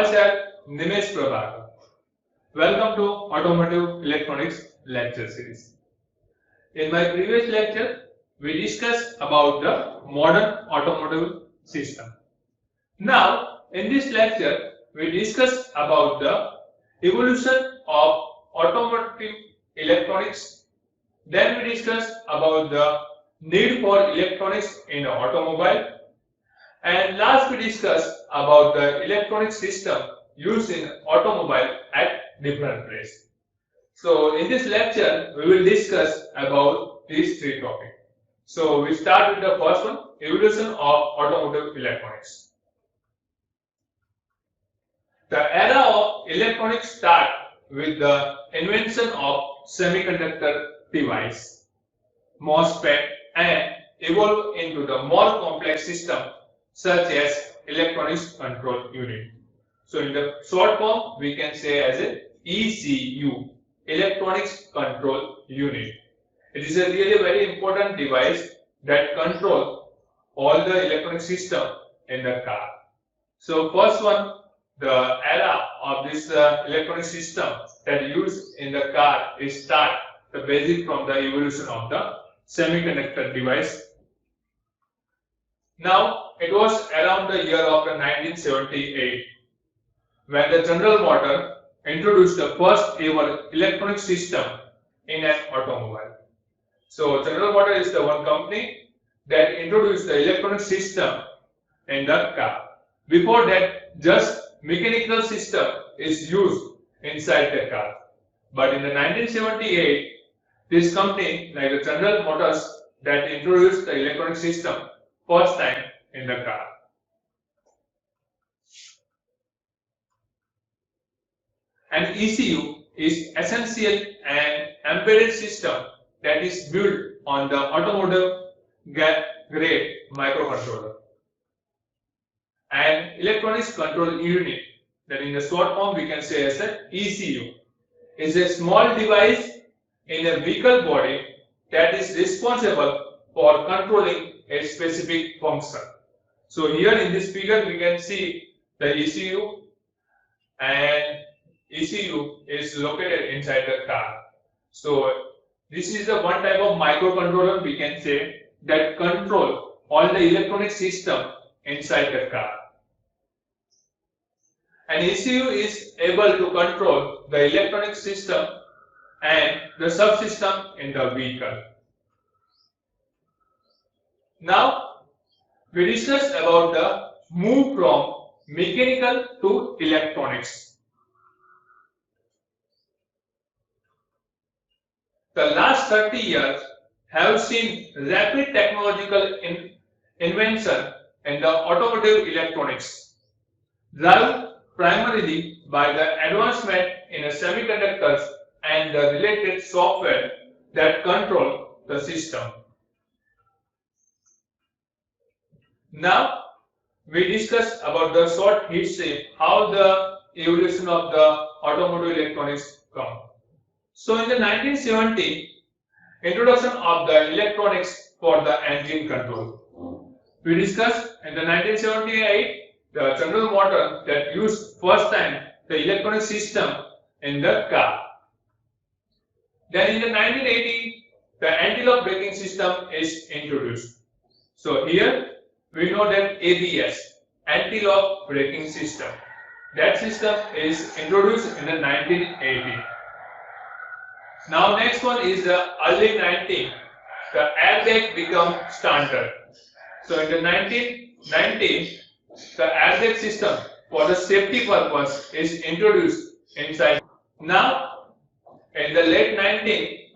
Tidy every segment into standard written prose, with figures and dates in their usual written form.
myself Nimesh Prabhakar. Welcome to Automotive Electronics lecture series. In my previous lecture, we discussed about the modern automotive system. Now, in this lecture, we discuss about the evolution of automotive electronics. Then we discuss about the need for electronics in an automobile. And last we discussed about the electronic system used in automobile at different places. So in this lecture, we will discuss about these three topics. So we start with the first one, evolution of automotive electronics. The era of electronics start with the invention of semiconductor device, MOSFET, and evolve into the more complex system such as electronics control unit. So in the short form, we can say as a ECU, electronics control unit. It is a really very important device that controls all the electronic system in the car. So first one, the era of this electronic system that used in the car is start the basic from the evolution of the semiconductor device. Now it was around the year of 1978 when the General Motors introduced the first ever electronic system in an automobile. So General Motors is the one company that introduced the electronic system in the car. Before that, just mechanical system is used inside the car. But in the 1978, this company like the General Motors that introduced the electronic system first time in the car. An ECU is essential and embedded system that is built on the automotive grade microcontroller. An electronics control unit, that in the short form we can say as an ECU, is a small device in a vehicle body that is responsible for controlling a specific function. So here in this figure we can see the ECU, and ECU is located inside the car. So this is the one type of microcontroller we can say that control all the electronic system inside the car. An ECU is able to control the electronic system and the subsystem in the vehicle. Now we discuss about the move from mechanical to electronics. The last 30 years have seen rapid technological invention in the automotive electronics, driven primarily by the advancement in semiconductors and the related software that control the system. Now we discuss about the short history, how the evolution of the automotive electronics come. So in the 1970, introduction of the electronics for the engine control. We discussed in the 1978 the General Motors that used first time the electronic system in the car. Then in the 1980, the anti-lock braking system is introduced. So here we know that ABS, anti-lock braking system, that system is introduced in the 1980. Now next one is the early 90s, the airbag become standard. So in the 1990s, the airbag system for the safety purpose is introduced inside. Now in the late 90s,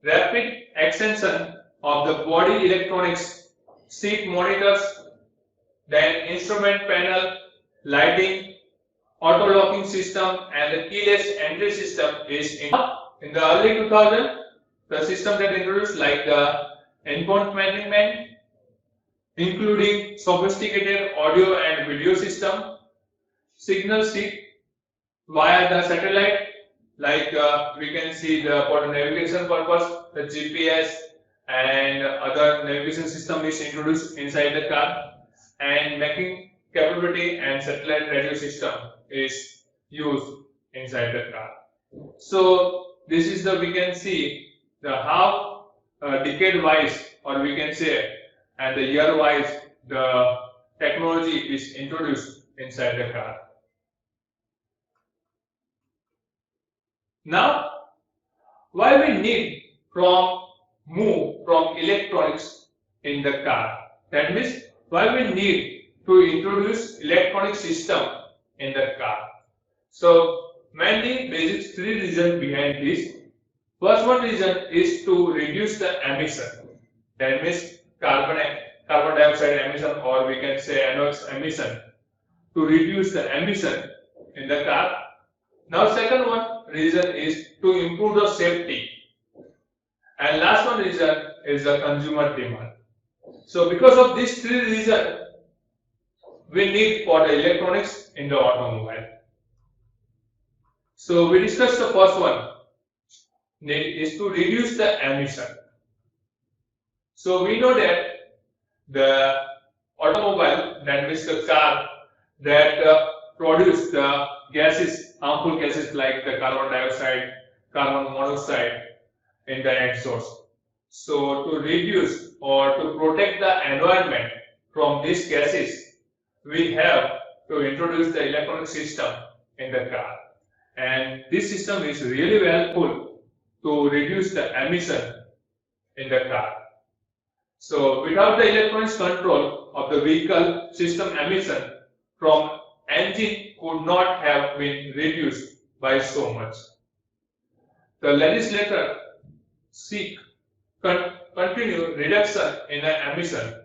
rapid extension of the body electronics, seat monitors, then instrument panel, lighting, auto locking system and the keyless entry system is in the early 2000s, the system that introduced like the endpoint management, including sophisticated audio and video system, signal seek via the satellite, like we can see the for the navigation purpose, the GPS and other navigation system is introduced inside the car, and making capability and satellite radio system is used inside the car. So this is the, we can see the how decade wise, or we can say and the year wise, the technology is introduced inside the car. Now, why we need move from electronics in the car? That means why we need to introduce electronic system in the car. So mainly basic three reasons behind this. First one reason is to reduce the emission. That means carbon dioxide emission, or we can say NOx emission, to reduce the emission in the car. Now second one reason is to improve the safety. And last one reason is the consumer demand. So because of these three reasons, we need for the electronics in the automobile. So we discussed the first one, is to reduce the emission. So we know that the automobile, that means the car that produce the gases, harmful gases like the carbon dioxide, carbon monoxide in the exhaust. So to reduce or to protect the environment from these gases, we have to introduce the electronic system in the car. And this system is really helpful to reduce the emission in the car. So without the electronics control of the vehicle, system emission from engine could not have been reduced by so much. The legislator seek continued reduction in the emission,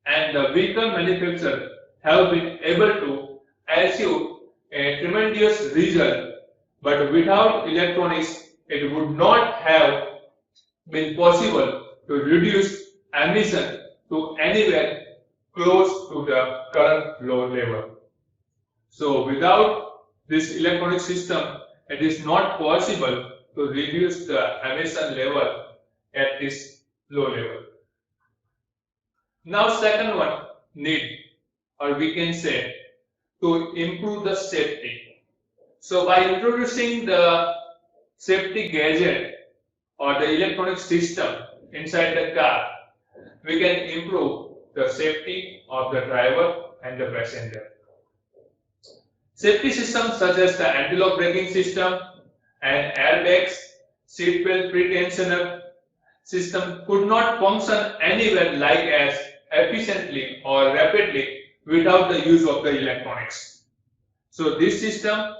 and the vehicle manufacturers have been able to achieve a tremendous result. But without electronics, it would not have been possible to reduce emission to anywhere close to the current low level. So without this electronic system, it is not possible to reduce the emission level at this low level. Now second one, need, or we can say to improve the safety. So by introducing the safety gadget or the electronic system inside the car, we can improve the safety of the driver and the passenger. Safety systems such as the anti-lock braking system and airbags, seatbelt pre-tensioner system could not function anywhere like as efficiently or rapidly without the use of the electronics. So this system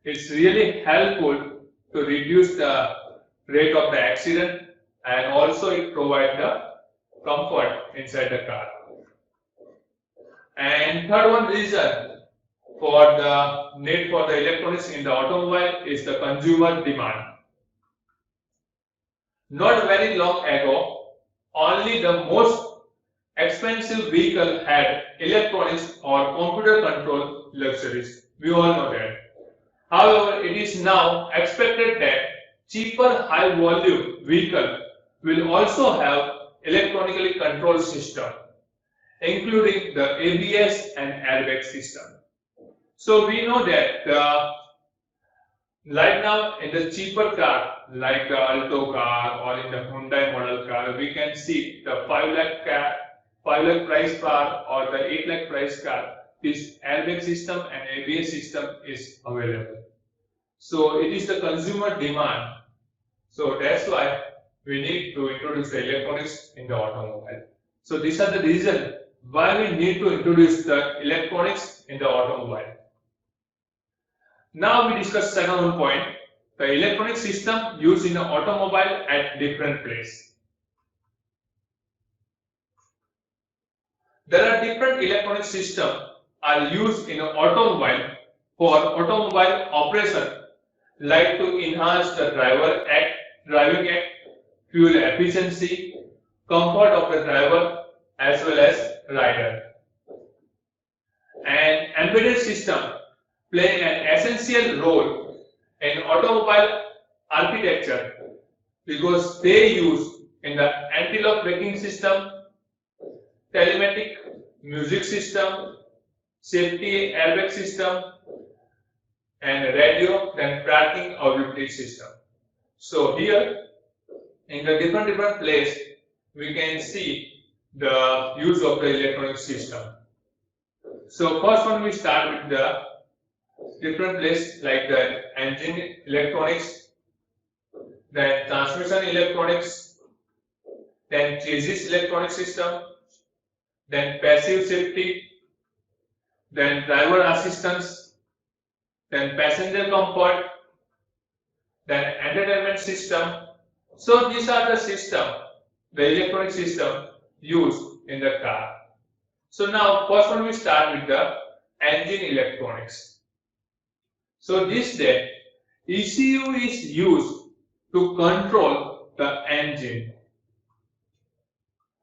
is really helpful to reduce the rate of the accident, and also it provides the comfort inside the car. And third one reason for the need for the electronics in the automobile is the consumer demand. Not very long ago, only the most expensive vehicle had electronics or computer control luxuries. We all know that. However, it is now expected that cheaper high volume vehicle will also have electronically controlled system, including the ABS and airbag system. So we know that right now in the cheaper car like the Alto car or in the Hyundai model car, we can see the 5 lakh car, 5 lakh price car or the 8 lakh price car, this airbag system and ABS system is available. So it is the consumer demand. So that's why we need to introduce the electronics in the automobile. So these are the reasons why we need to introduce the electronics in the automobile. Now we discuss second one point, the electronic system used in the automobile at different places. There are different electronic systems are used in an automobile for automobile operation, like to enhance the driving act, fuel efficiency, comfort of the driver as well as rider. And embedded system playing an essential role in automobile architecture because they use in the anti-lock braking system, telematic music system, safety airbag system, and radio, then tracking auxiliary system. So here in the different place we can see the use of the electronic system. So first one we start with the different place like the engine electronics, then transmission electronics, then chassis electronic system, then passive safety, then driver assistance, then passenger comfort, then entertainment system. So these are the system, the electronic system used in the car. So now first one we start with the engine electronics. So this day ECU is used to control the engine.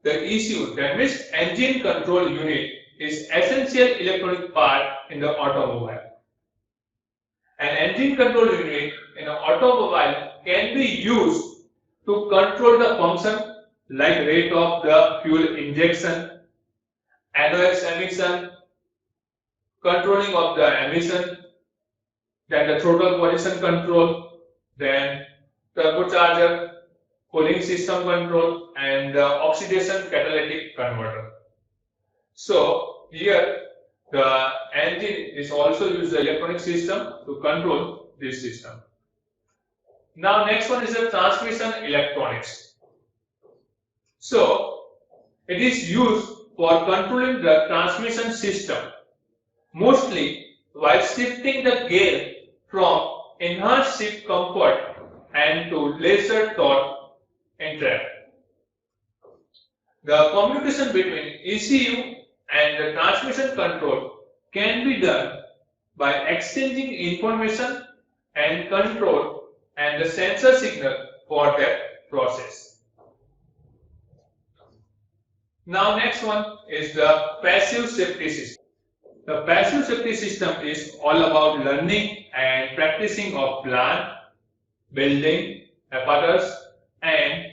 The ECU, that means engine control unit, is essential electronic part in the automobile. An engine control unit in an automobile can be used to control the function like rate of the fuel injection, NOx emission, controlling of the emission, then the throttle position control, then turbocharger, cooling system control, and the oxidation catalytic converter. So here the engine is also used the electronic system to control this system. Now next one is the transmission electronics. So it is used for controlling the transmission system, mostly while shifting the gear from enhanced shift comfort and to lesser torque in travel. The communication between ECU and the transmission control can be done by exchanging information and control and the sensor signal for that process. Now next one is the passive safety system. The passive safety system is all about learning and practicing of plan, building, apparatus and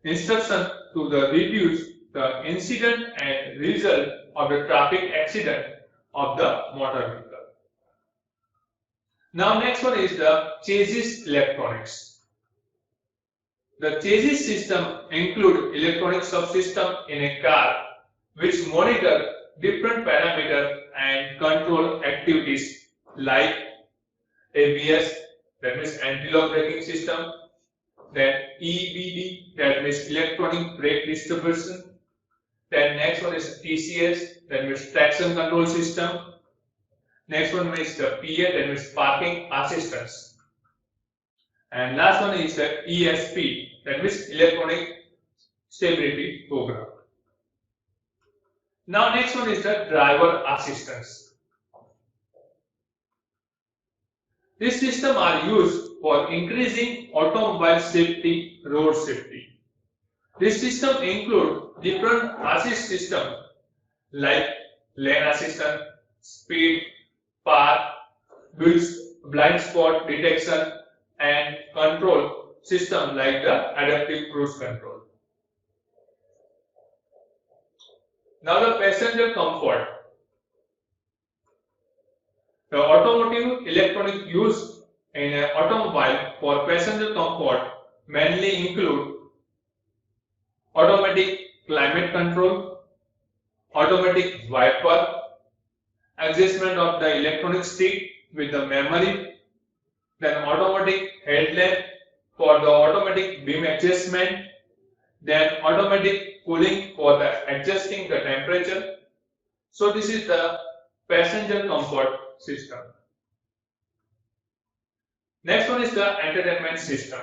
instruction to reduce the incident and result of the traffic accident of the motor vehicle. Now next one is the chassis electronics. The chassis system include electronic subsystem in a car which monitor different parameters and control activities like ABS, that means anti-lock braking system, then EBD, that means electronic brake distribution, then next one is TCS, that means traction control system, next one is the PA, that means parking assistance, and last one is the ESP, that means electronic stability program. Now next one is the driver assistance. This system are used for increasing automobile safety, road safety. This system include different assist system like lane assistance, speed, park, blind spot detection, and control system like the adaptive cruise control. Now the passenger comfort. The automotive electronic used in an automobile for passenger comfort mainly include automatic climate control, automatic wiper, adjustment of the electronic stick with the memory, then automatic headlamp for the automatic beam adjustment, then automatic cooling for the adjusting the temperature. So this is the passenger comfort system. Next one is the entertainment system.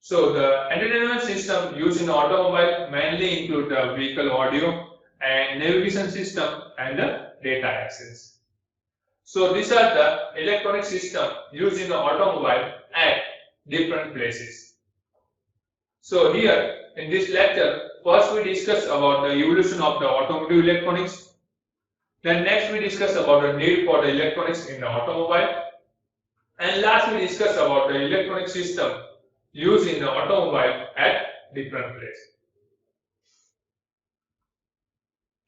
So the entertainment system used in automobile mainly include the vehicle audio and navigation system and the data access. So these are the electronic system used in the automobile at different places. So here in this lecture, first we discuss about the evolution of the automotive electronics. Then next we discuss about the need for the electronics in the automobile. And last we discuss about the electronic system used in the automobile at different places.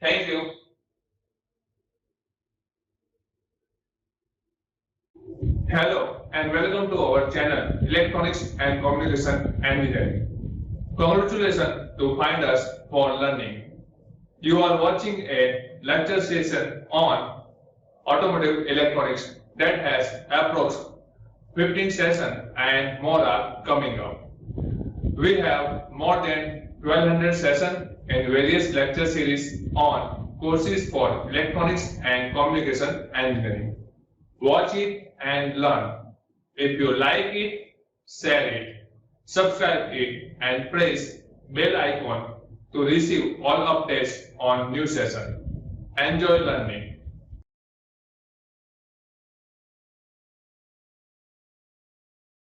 Thank you. Hello and welcome to our channel Electronics and Communication Engineering. Congratulations to find us for learning. You are watching a lecture session on automotive electronics that has approx 15 sessions and more are coming up. We have more than 1200 sessions in various lecture series on courses for electronics and communication engineering. Watch it and learn. If you like it, share it, subscribe it and press bell icon to receive all updates on new session. Enjoy learning.